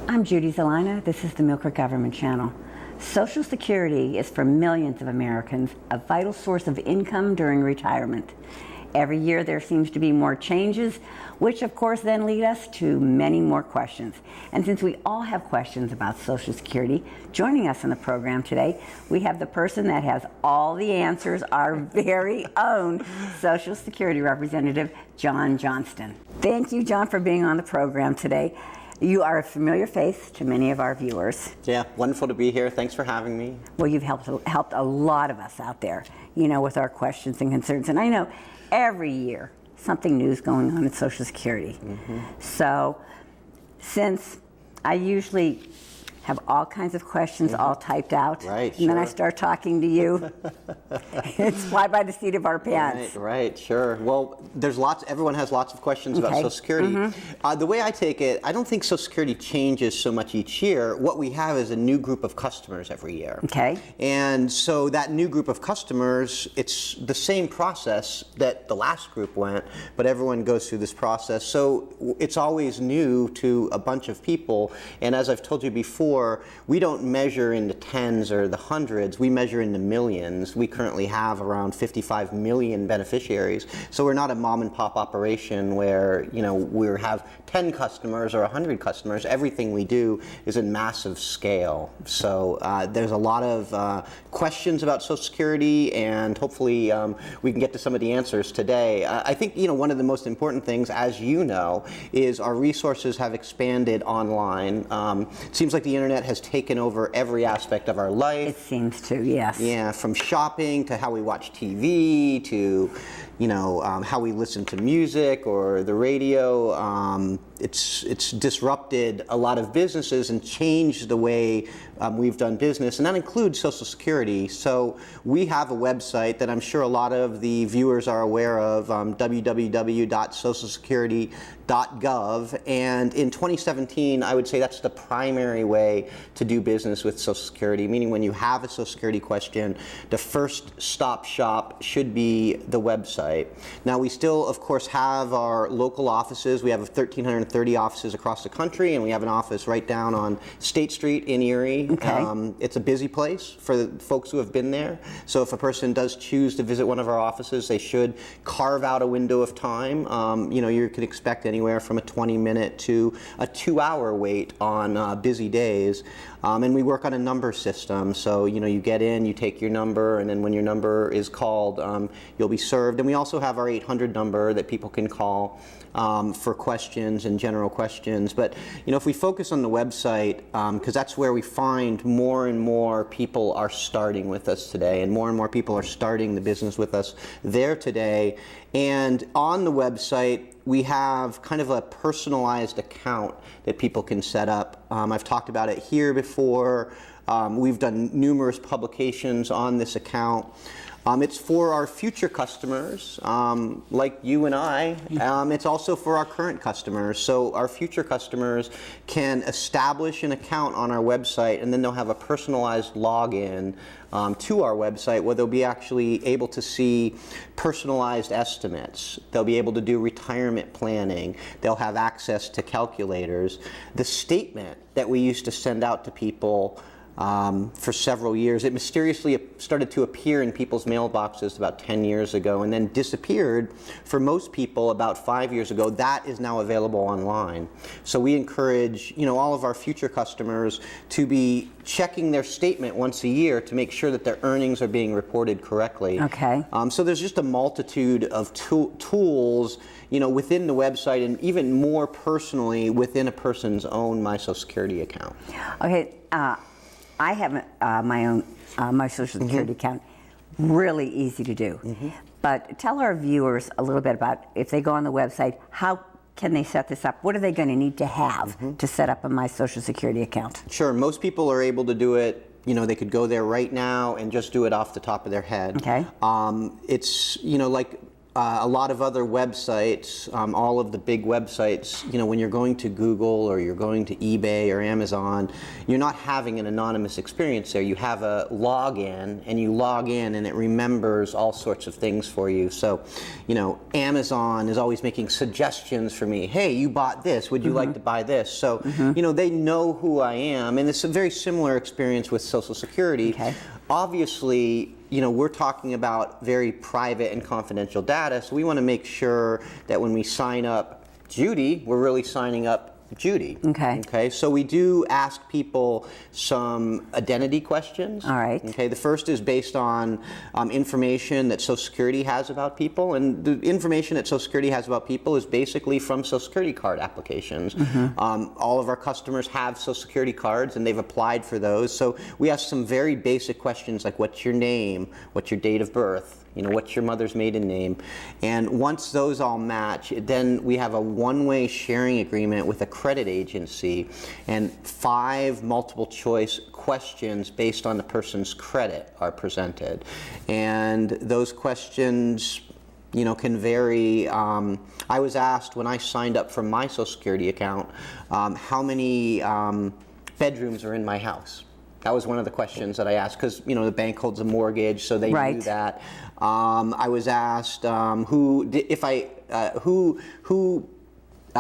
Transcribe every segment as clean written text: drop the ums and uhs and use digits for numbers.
I'm Judy Zelina. This is the Millcreek Government Channel. Social Security is for millions of Americans a vital source of income during retirement. Every year there seems to be more changes, which of course then lead us to many more questions. And since we all have questions about Social Security, joining us on the program today, we have the person that has all the answers, our very own Social Security representative, John Johnston. Thank you, John, for being on the program today. You are a familiar face to many of our viewers. Yeah, wonderful to be here. Thanks for having me. Well, you've helped a lot of us out there, with our questions and concerns. And I know every year something new is going on at Social Security. So since I usually have all kinds of questions all typed out, and then I start talking to you, it's fly by the seat of our pants. Right, sure. Well, everyone has lots of questions about Social Security. The way I take it, I don't think Social Security changes so much each year. What we have is a new group of customers every year. Okay. And so that new group of customers, it's the same process that the last group went, but everyone goes through this process. So it's always new to a bunch of people. And as I've told you before, we don't measure in the tens or the hundreds, we measure in the millions. We currently have around 55 million beneficiaries. So we're not a mom and pop operation where, we have 10 customers or 100 customers. Everything we do is in massive scale. So there's a lot of questions about Social Security, and hopefully we can get to some of the answers today. I think, one of the most important things, as you know, is our resources have expanded online. It seems like the internet has taken over every aspect of our life. It seems to, yes. Yeah, from shopping to how we watch TV to, how we listen to music or the radio. It's disrupted a lot of businesses and changed the way we've done business, and that includes Social Security. So we have a website that I'm sure a lot of the viewers are aware of, www.socialsecurity.gov, and in 2017 I would say that's the primary way to do business with Social Security, meaning when you have a Social Security question, the first stop shop should be the website. Now we still of course have our local offices. We have 1,330 offices across the country, and we have an office right down on State Street in Erie. Okay. It's a busy place for the folks who have been there. So if a person does choose to visit one of our offices, they should carve out a window of time. You can expect anywhere from a 20-minute to a 2-hour wait on busy days. And we work on a number system. So, you get in, you take your number, and then when your number is called, you'll be served. And we also have our 800 number that people can call for questions and general questions. But, if we focus on the website, because that's where we find more and more people are starting with us today, and more people are starting the business with us there today. And on the website, we have kind of a personalized account that people can set up. I've talked about it here before. We've done numerous publications on this account. It's for our future customers, like you and I. It's also for our current customers. So our future customers can establish an account on our website, and then they'll have a personalized login to our website where they'll be actually able to see personalized estimates. They'll be able to do retirement planning. They'll have access to calculators. The statement that we used to send out to people for several years. It mysteriously started to appear in people's mailboxes about 10 years ago and then disappeared for most people about 5 years ago. That is now available online. So we encourage all of our future customers to be checking their statement once a year to make sure that their earnings are being reported correctly. Okay. So there's just a multitude of tools within the website, and even more personally within a person's own My Social Security account. Okay. I have my own my Social Security account. Really easy to do. But tell our viewers a little bit about, if they go on the website, how can they set this up? What are they going to need to have to set up a My Social Security account? Sure. Most people are able to do it. They could go there right now and just do it off the top of their head. Okay. It's like a lot of other websites, all of the big websites, when you're going to Google or you're going to eBay or Amazon, you're not having an anonymous experience there. You have a login, and you log in, and it remembers all sorts of things for you. So, Amazon is always making suggestions for me. Hey, you bought this. Would you like to buy this? So, they know who I am, and it's a very similar experience with Social Security. Okay. Obviously, we're talking about very private and confidential data, so we want to make sure that when we sign up Judy, we're really signing up Judy. Okay. So we do ask people some identity questions. All right. Okay. The first is based on information that Social Security has about people, and the information that Social Security has about people is basically from Social Security card applications. All of our customers have Social Security cards, and they've applied for those. So we ask some very basic questions like, what's your name? What's your date of birth? What's your mother's maiden name? And once those all match, then we have a one-way sharing agreement with a credit agency, and 5 multiple choice questions based on the person's credit are presented. And those questions can vary. I was asked when I signed up for my Social Security account, how many bedrooms are in my house? That was one of the questions that I asked, because the bank holds a mortgage, so they knew that. I was asked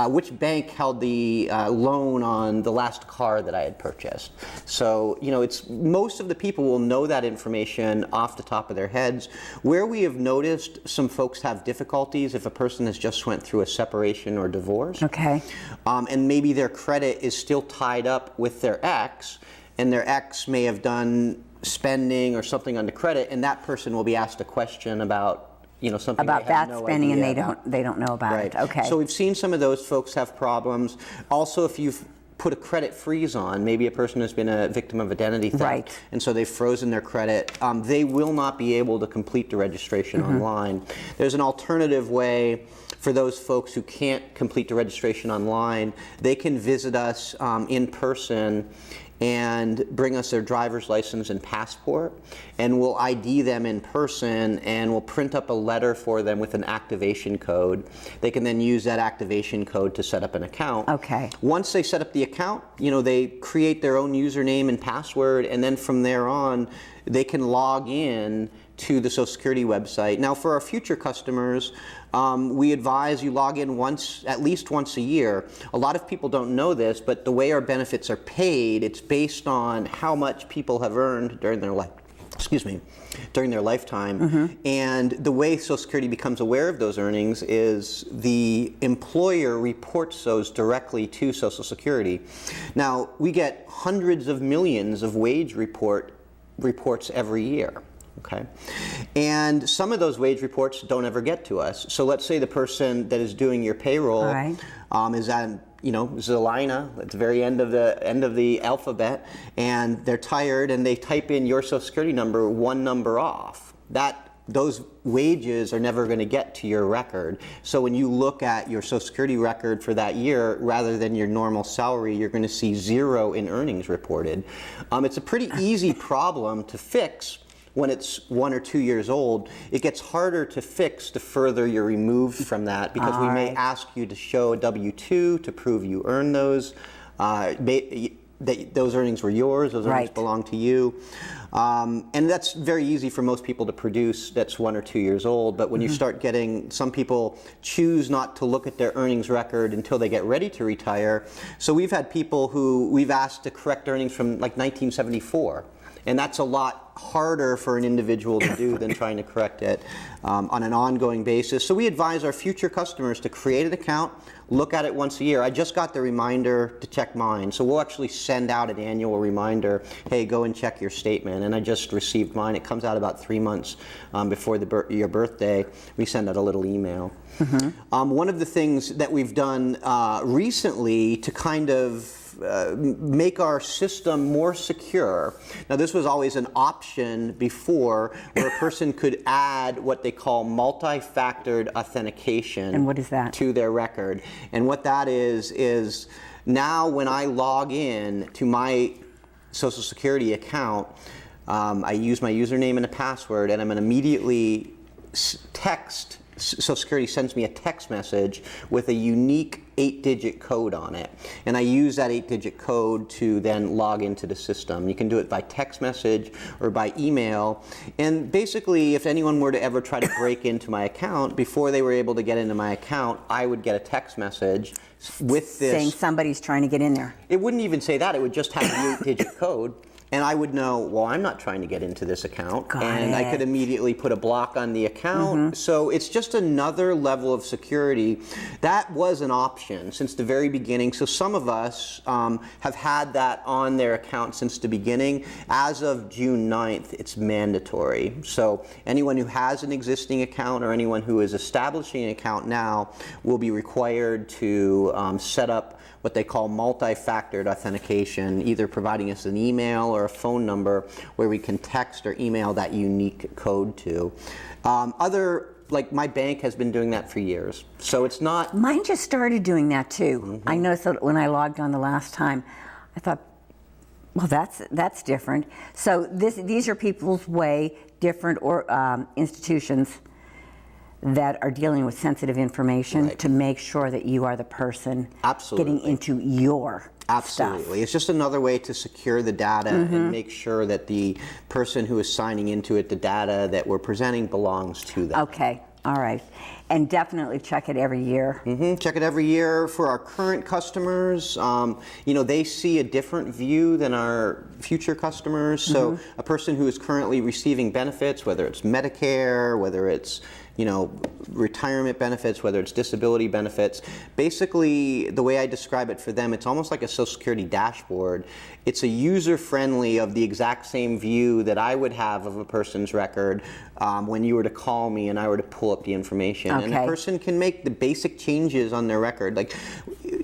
which bank held the loan on the last car that I had purchased. So it's most of the people will know that information off the top of their heads. Where we have noticed some folks have difficulties if a person has just went through a separation or divorce. Okay. And maybe their credit is still tied up with their ex, and their ex may have done spending or something on the credit, and that person will be asked a question about something about they have that no spending, idea and they don't know about it. Okay. So we've seen some of those folks have problems. Also, if you've put a credit freeze on, maybe a person has been a victim of identity theft, and so they've frozen their credit, they will not be able to complete the registration online. There's an alternative way for those folks who can't complete the registration online. They can visit us in person and bring us their driver's license and passport, and we'll ID them in person, and we'll print up a letter for them with an activation code. They can then use that activation code to set up an account. Okay. Once they set up the account, they create their own username and password, and then from there on, they can log in to the Social Security website. Now, for our future customers, we advise you log in at least once a year. A lot of people don't know this, but the way our benefits are paid, it's based on how much people have earned during their lifetime. And the way Social Security becomes aware of those earnings is the employer reports those directly to Social Security. Now, we get hundreds of millions of wage reports every year. Okay, and some of those wage reports don't ever get to us. So let's say the person that is doing your payroll is at Zelina at the very end of the alphabet, and they're tired, and they type in your Social Security number one number off. Those wages are never going to get to your record. So when you look at your Social Security record for that year, rather than your normal salary, you're going to see 0 in earnings reported. It's a pretty easy problem to fix when it's 1 or 2 years old. It gets harder to fix the further you're removed from that, because we may ask you to show a W-2 to prove you earned those. Those earnings were yours, those earnings belong to you. And that's very easy for most people to produce that's 1 or 2 years old, but when you start getting, some people choose not to look at their earnings record until they get ready to retire. So we've had people who we've asked to correct earnings from like 1974. And that's a lot harder for an individual to do than trying to correct it on an ongoing basis. So we advise our future customers to create an account, look at it once a year. I just got the reminder to check mine. So we'll actually send out an annual reminder, hey, go and check your statement. And I just received mine. It comes out about 3 months before your birthday. We send out a little email. One of the things that we've done recently to kind of make our system more secure. Now, this was always an option before, where a person could add what they call multi-factored authentication. And what is that? To their record. And what that is now when I log in to my Social Security account, I use my username and a password, and I'm going to immediately text Social Security sends me a text message with a unique 8-digit code on it. And I use that 8-digit code to then log into the system. You can do it by text message or by email. And basically, if anyone were to ever try to break into my account, before they were able to get into my account, I would get a text message with this. Saying somebody's trying to get in there. It wouldn't even say that. It would just have the 8-digit code. And I would know, well, I'm not trying to get into this account. I could immediately put a block on the account. So it's just another level of security. That was an option since the very beginning. So some of us have had that on their account since the beginning. As of June 9th, it's mandatory. So anyone who has an existing account or anyone who is establishing an account now will be required to set up what they call multi-factored authentication, either providing us an email or a phone number where we can text or email that unique code to. Like my bank has been doing that for years, so it's not. Mine just started doing that too. I noticed that when I logged on the last time, I thought, well, that's different. So these are people's way, different institutions that are dealing with sensitive information to make sure that you are the person getting into your Absolutely. stuff. It's just another way to secure the data and make sure that the person who is signing into it, the data that we're presenting belongs to them. Okay. All right. And definitely check it every year. Check it every year. For our current customers, they see a different view than our future customers. So a person who is currently receiving benefits, whether it's Medicare, whether it's retirement benefits, whether it's disability benefits. Basically, the way I describe it for them, it's almost like a Social Security dashboard. It's a user-friendly of the exact same view that I would have of a person's record when you were to call me and I were to pull up the information. And a person can make the basic changes on their record. Like,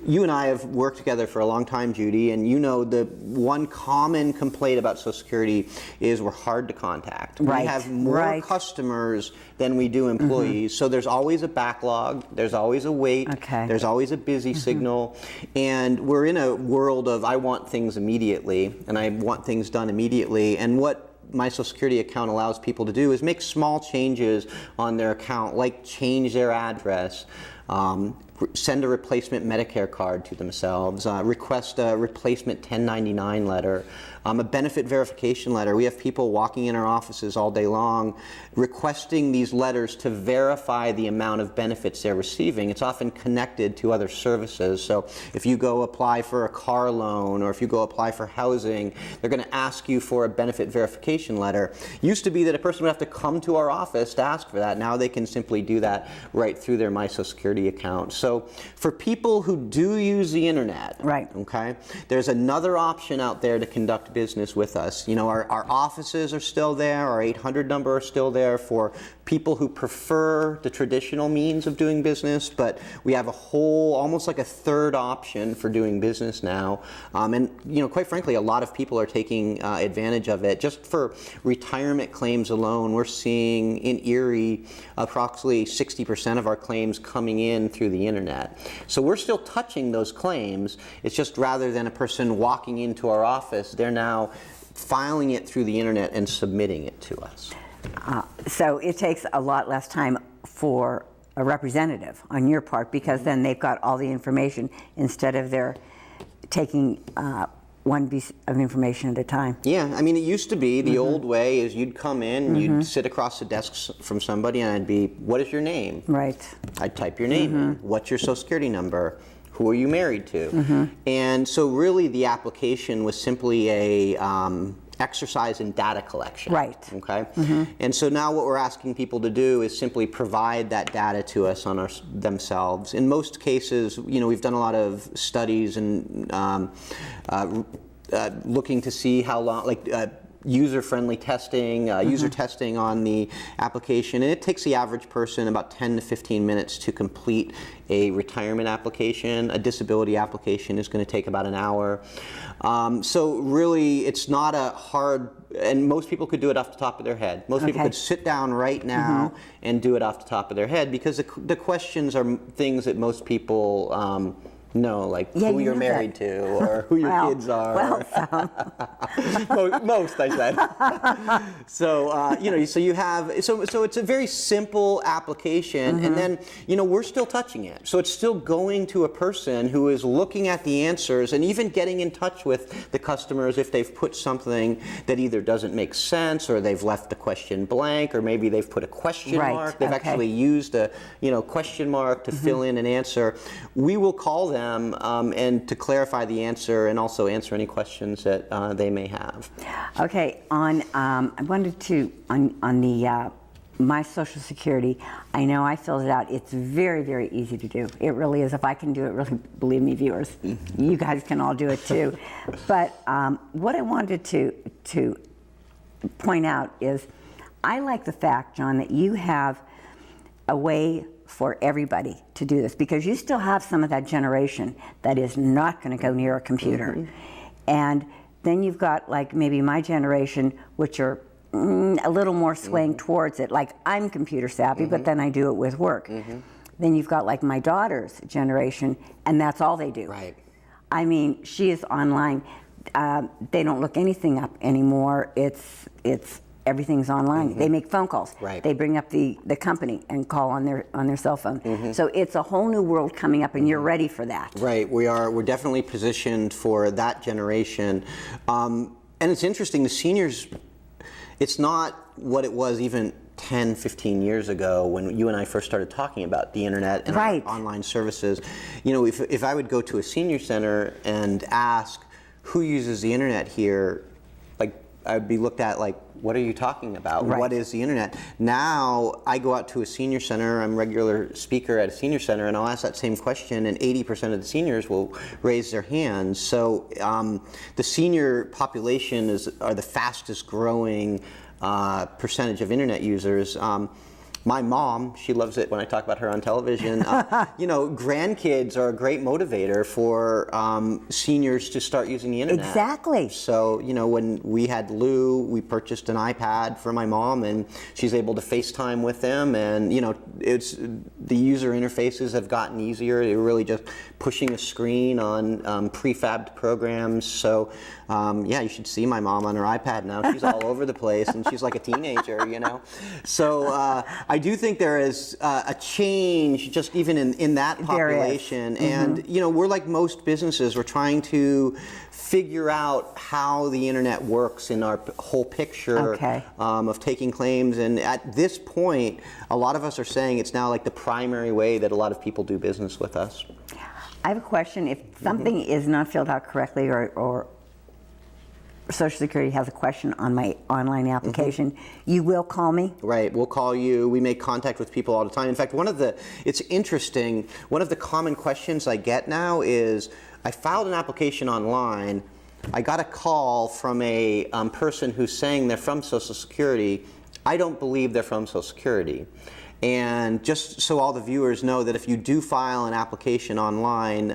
you and I have worked together for a long time, Judy, and the one common complaint about Social Security is we're hard to contact. We have more customers than we do employees, so there's always a backlog, there's always a wait, there's always a busy signal, and we're in a world of I want things immediately, and I want things done immediately, and what my Social Security account allows people to do is make small changes on their account, like change their address, send a replacement Medicare card to themselves, request a replacement 1099 letter, a benefit verification letter. We have people walking in our offices all day long requesting these letters to verify the amount of benefits they're receiving. It's often connected to other services. So if you go apply for a car loan or if you go apply for housing, they're going to ask you for a benefit verification letter. Used to be that a person would have to come to our office to ask for that. Now they can simply do that right through their My Social Security account. So for people who do use the internet, there's another option out there to conduct business with us. Our offices are still there, our 800 number are still there for people who prefer the traditional means of doing business, but we have a whole, almost like a third option for doing business now. And quite frankly, a lot of people are taking advantage of it. Just for retirement claims alone, we're seeing in Erie approximately 60% of our claims coming in through the internet. So we're still touching those claims. It's just rather than a person walking into our office, they're now filing it through the internet and submitting it to us. So it takes a lot less time for a representative on your part, because then they've got all the information instead of they're taking one piece of information at a time. Yeah, I mean, it used to be the old way is you'd come in, you'd sit across the desk from somebody, and I'd be, what is your name? Right. I'd type your name in. What's your Social Security number? Who are you married to? And so really the application was simply a exercise in data collection. Right. Okay. And so now what we're asking people to do is simply provide that data to us on themselves. In most cases, we've done a lot of studies and looking to see how long, user-friendly testing, user testing on the application, and it takes the average person about 10 to 15 minutes to complete a retirement application. A disability application is going to take about an hour. So really, it's not a hard, and most people could do it off the top of their head. Most people could sit down right now and do it off the top of their head, because the questions are things that most people No, like Yeah, who you you're know married that. to or who your Well, kids are. well, Most, I said. So, so you have, so it's a very simple application, and then, we're still touching it. So it's still going to a person who is looking at the answers and even getting in touch with the customers if they've put something that either doesn't make sense, or they've left a question blank, or maybe they've put a question mark. They've actually used a, question mark to fill in an answer. We will call them and to clarify the answer, and also answer any questions that they may have. Okay, I wanted to, on the My Social Security, I know I filled it out. It's very, very easy to do. It really is. If I can do it, really, believe me, viewers, you guys can all do it too. But what I wanted to point out is, I like the fact, John, that you have a way for everybody to do this, because you still have some of that generation that is not going to go near a computer. And then you've got like maybe my generation, which are a little more swaying towards it. Like, I'm computer savvy, but then I do it with work. Then you've got like my daughter's generation, and that's all they do. Right. I mean, she is online. They don't look anything up anymore. It's everything's online. They make phone calls. Right. They bring up the company and call on their cell phone. So it's a whole new world coming up, and you're ready for that. Right. We're definitely positioned for that generation. And it's interesting, the seniors, it's not what it was even 10, 15 years ago when you and I first started talking about the internet and our online services. If I would go to a senior center and ask who uses the internet here, like, I'd be looked at like, what are you talking about? Right. What is the internet? Now I go out to a senior center, I'm a regular speaker at a senior center, and I'll ask that same question, and 80% of the seniors will raise their hands. So the senior population are the fastest growing percentage of internet users. My mom, she loves it when I talk about her on television. Grandkids are a great motivator for seniors to start using the internet. Exactly. So, when we had Lou, we purchased an iPad for my mom, and she's able to FaceTime with them. And, it's the user interfaces have gotten easier. They're really just pushing a screen on prefabbed programs. So, you should see my mom on her iPad now. She's all over the place, and she's like a teenager, So I do think there is a change just even in that population. And, we're like most businesses. We're trying to figure out how the internet works in our whole picture of taking claims. And at this point, a lot of us are saying it's now like the primary way that a lot of people do business with us. I have a question. If something is not filled out correctly, or Social Security has a question on my online application, you will call me? Right, we'll call you. We make contact with people all the time. In fact, it's interesting, one of the common questions I get now is, I filed an application online, I got a call from a person who's saying they're from Social Security. I don't believe they're from Social Security. And just so all the viewers know that if you do file an application online,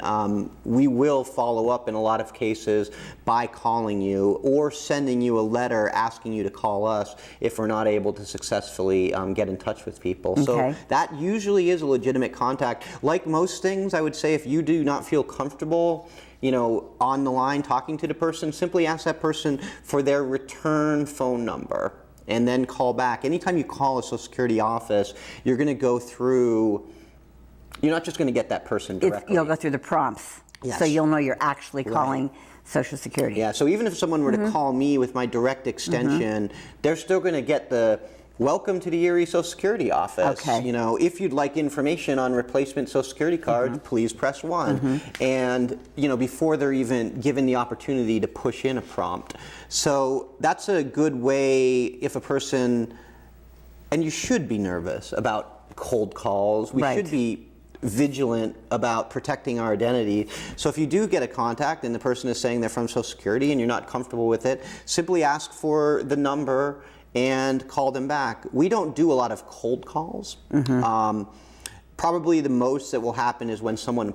we will follow up in a lot of cases by calling you or sending you a letter asking you to call us if we're not able to successfully get in touch with people. So that usually is a legitimate contact. Like most things, I would say, if you do not feel comfortable on the line talking to the person, simply ask that person for their return phone number, and then call back. Anytime you call a Social Security office, you're going to go through, you're not just going to get that person directly. You'll go through the prompts, so you'll know you're actually calling Social Security. Yeah, so even if someone were to call me with my direct extension, they're still going to get the welcome to the Erie Social Security office. If you'd like information on replacement Social Security cards, please press 1. And before they're even given the opportunity to push in a prompt. So that's a good way if a person, and you should be nervous about cold calls. We should be vigilant about protecting our identity. So if you do get a contact and the person is saying they're from Social Security and you're not comfortable with it, simply ask for the number and call them back. We don't do a lot of cold calls. Probably the most that will happen is when someone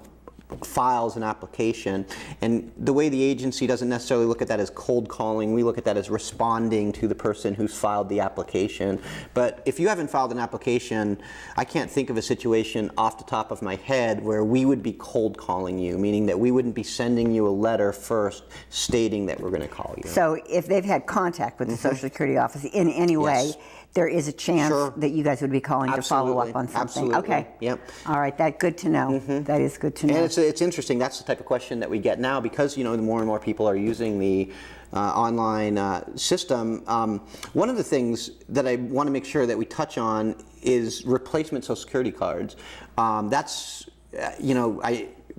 files an application. And the way the agency doesn't necessarily look at that as cold calling, we look at that as responding to the person who's filed the application. But if you haven't filed an application, I can't think of a situation off the top of my head where we would be cold calling you, meaning that we wouldn't be sending you a letter first stating that we're going to call you. So if they've had contact with the Social Security office in any way, Yes. there is a chance Sure. that you guys would be calling to follow up on something. Absolutely. Okay. Yep. All right. That's good to know. That is good to know. And it's interesting. That's the type of question that we get now because the more and more people are using the online system. One of the things that I want to make sure that we touch on is replacement Social Security cards.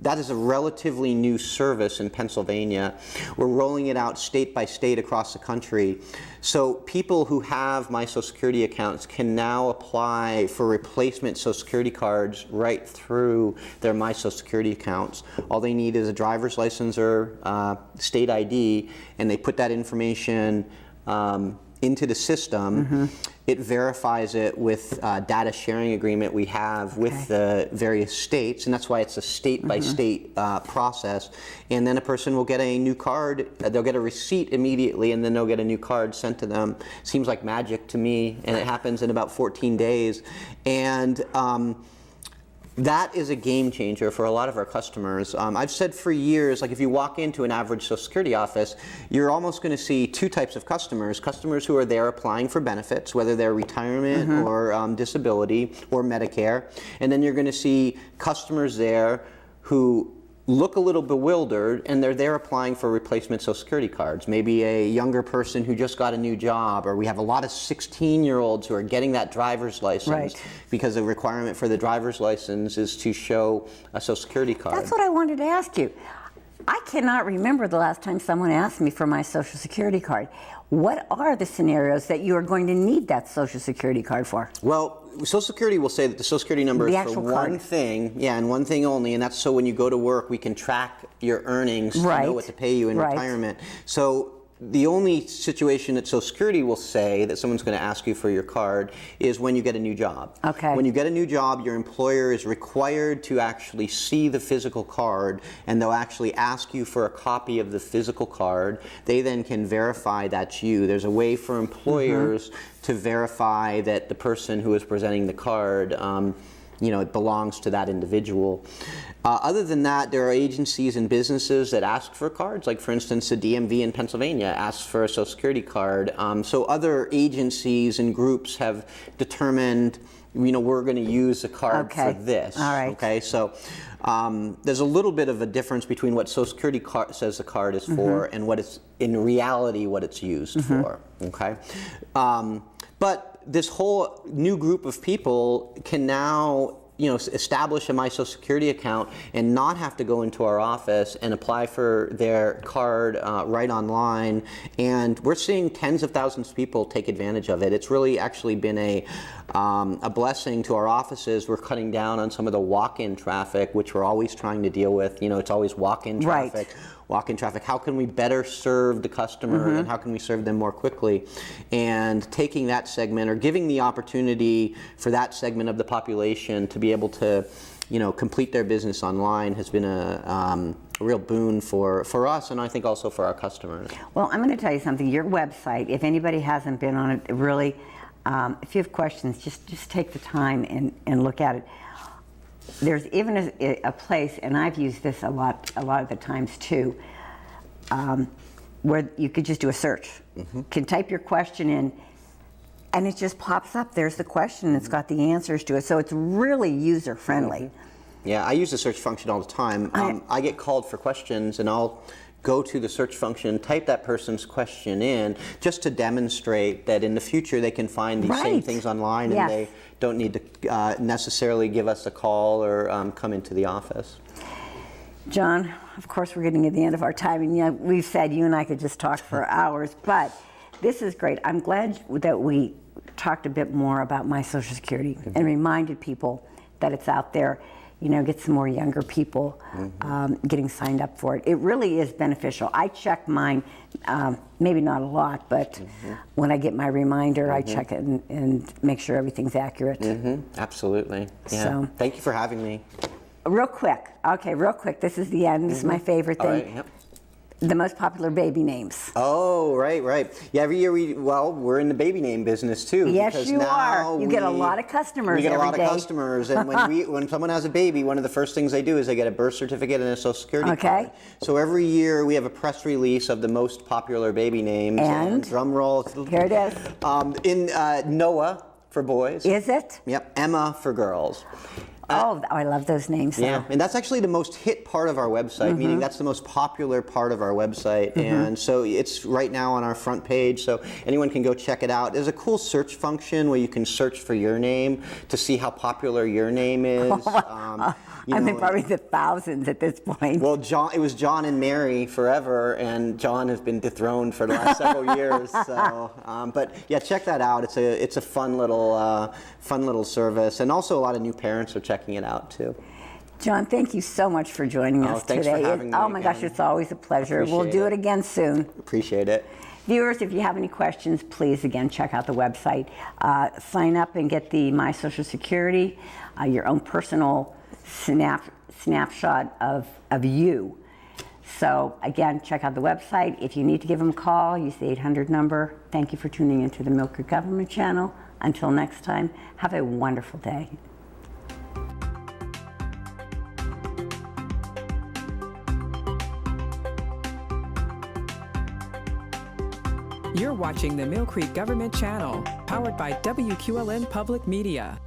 That is a relatively new service in Pennsylvania. We're rolling it out state by state across the country. So people who have My Social Security accounts can now apply for replacement Social Security cards right through their My Social Security accounts. All they need is a driver's license or state ID, and they put that information into the system. It verifies it with data sharing agreement we have with the various states, and that's why it's a state-by-state process. And then a person will get a new card, they'll get a receipt immediately, and then they'll get a new card sent to them. Seems like magic to me, and it happens in about 14 days. And that is a game changer for a lot of our customers. I've said for years, like if you walk into an average Social Security office, you're almost going to see two types of customers. Customers who are there applying for benefits, whether they're retirement or disability or Medicare. And then you're going to see customers there who look a little bewildered, and they're there applying for replacement Social Security cards. Maybe a younger person who just got a new job, or we have a lot of 16-year-olds who are getting that driver's license because the requirement for the driver's license is to show a Social Security card. That's what I wanted to ask you. I cannot remember the last time someone asked me for my Social Security card. What are the scenarios that you are going to need that Social Security card for? Well, Social Security will say that the Social Security number is for one thing, and one thing only, and that's so when you go to work, we can track your earnings to know what to pay you in retirement. So the only situation that Social Security will say that someone's going to ask you for your card is when you get a new job. Okay. When you get a new job, your employer is required to actually see the physical card, and they'll actually ask you for a copy of the physical card. They then can verify that's you. There's a way for employers to verify that the person who is presenting the card it belongs to that individual. Other than that, there are agencies and businesses that ask for cards. Like, for instance, the DMV in Pennsylvania asks for a Social Security card. So other agencies and groups have determined, we're going to use a card for this. All right. Okay, so there's a little bit of a difference between what Social Security says the card is for and what it's, in reality, what it's used for. Okay. But this whole new group of people can now establish a My Social Security account and not have to go into our office and apply for their card right online. And we're seeing tens of thousands of people take advantage of it. It's really actually been a blessing to our offices. We're cutting down on some of the walk-in traffic, which we're always trying to deal with. It's always walk-in traffic. Walk-in traffic. How can we better serve the customer and how can we serve them more quickly? And taking that segment or giving the opportunity for that segment of the population to be able to, complete their business online has been a real boon for us, and I think also for our customers. Well, I'm going to tell you something. Your website, if anybody hasn't been on it, really, if you have questions, just take the time and look at it. There's even a place, and I've used this a lot of the times too, where you could just do a search. You can type your question in, and it just pops up. There's the question, and it's got the answers to it. So it's really user-friendly. Yeah, I use the search function all the time. I get called for questions, and I'll go to the search function, type that person's question in, just to demonstrate that in the future they can find these same things online, and they don't need to necessarily give us a call or come into the office. John, of course we're getting to the end of our time, and we've said you and I could just talk for hours, but this is great. I'm glad that we talked a bit more about My Social Security and reminded people that it's out there. Get some more younger people getting signed up for it. It really is beneficial. I check mine, maybe not a lot, but when I get my reminder, I check it and make sure everything's accurate. Absolutely. Yeah. So, thank you for having me. real quick. Okay, real quick. This is the end. This is my favorite All thing. right, yep. The most popular baby names. Oh, right. Yeah, every year we're in the baby name business too. Yes, because you now are. You get a lot of customers We get a every lot day. of customers, and when someone has a baby, one of the first things they do is they get a birth certificate and a social security card. So every year we have a press release of the most popular baby names. And drum roll. Here it is. In Noah for boys. Is it? Yep. Emma for girls. I love those names. Yeah, though. and that's actually the most hit part of our website, meaning that's the most popular part of our website. And so it's right now on our front page, so anyone can go check it out. There's a cool search function where you can search for your name to see how popular your name is. I'm in probably the thousands at this point. Well, it was John and Mary forever, and John has been dethroned for the last several years. So, but yeah, check that out. It's a fun little service, and also a lot of new parents are checking it out too. John, thank you so much for joining us thanks today. for having me Oh my gosh, again. it's always a pleasure. We'll Appreciate do it. it again soon. Appreciate it. Viewers, if you have any questions, please, again, check out the website. Sign up and get the My Social Security, your own personal snapshot of you. So, again, check out the website. If you need to give them a call, use the 800 number. Thank you for tuning into the Millcreek Government Channel. Until next time, have a wonderful day. You're watching the Millcreek Government Channel, powered by WQLN Public Media.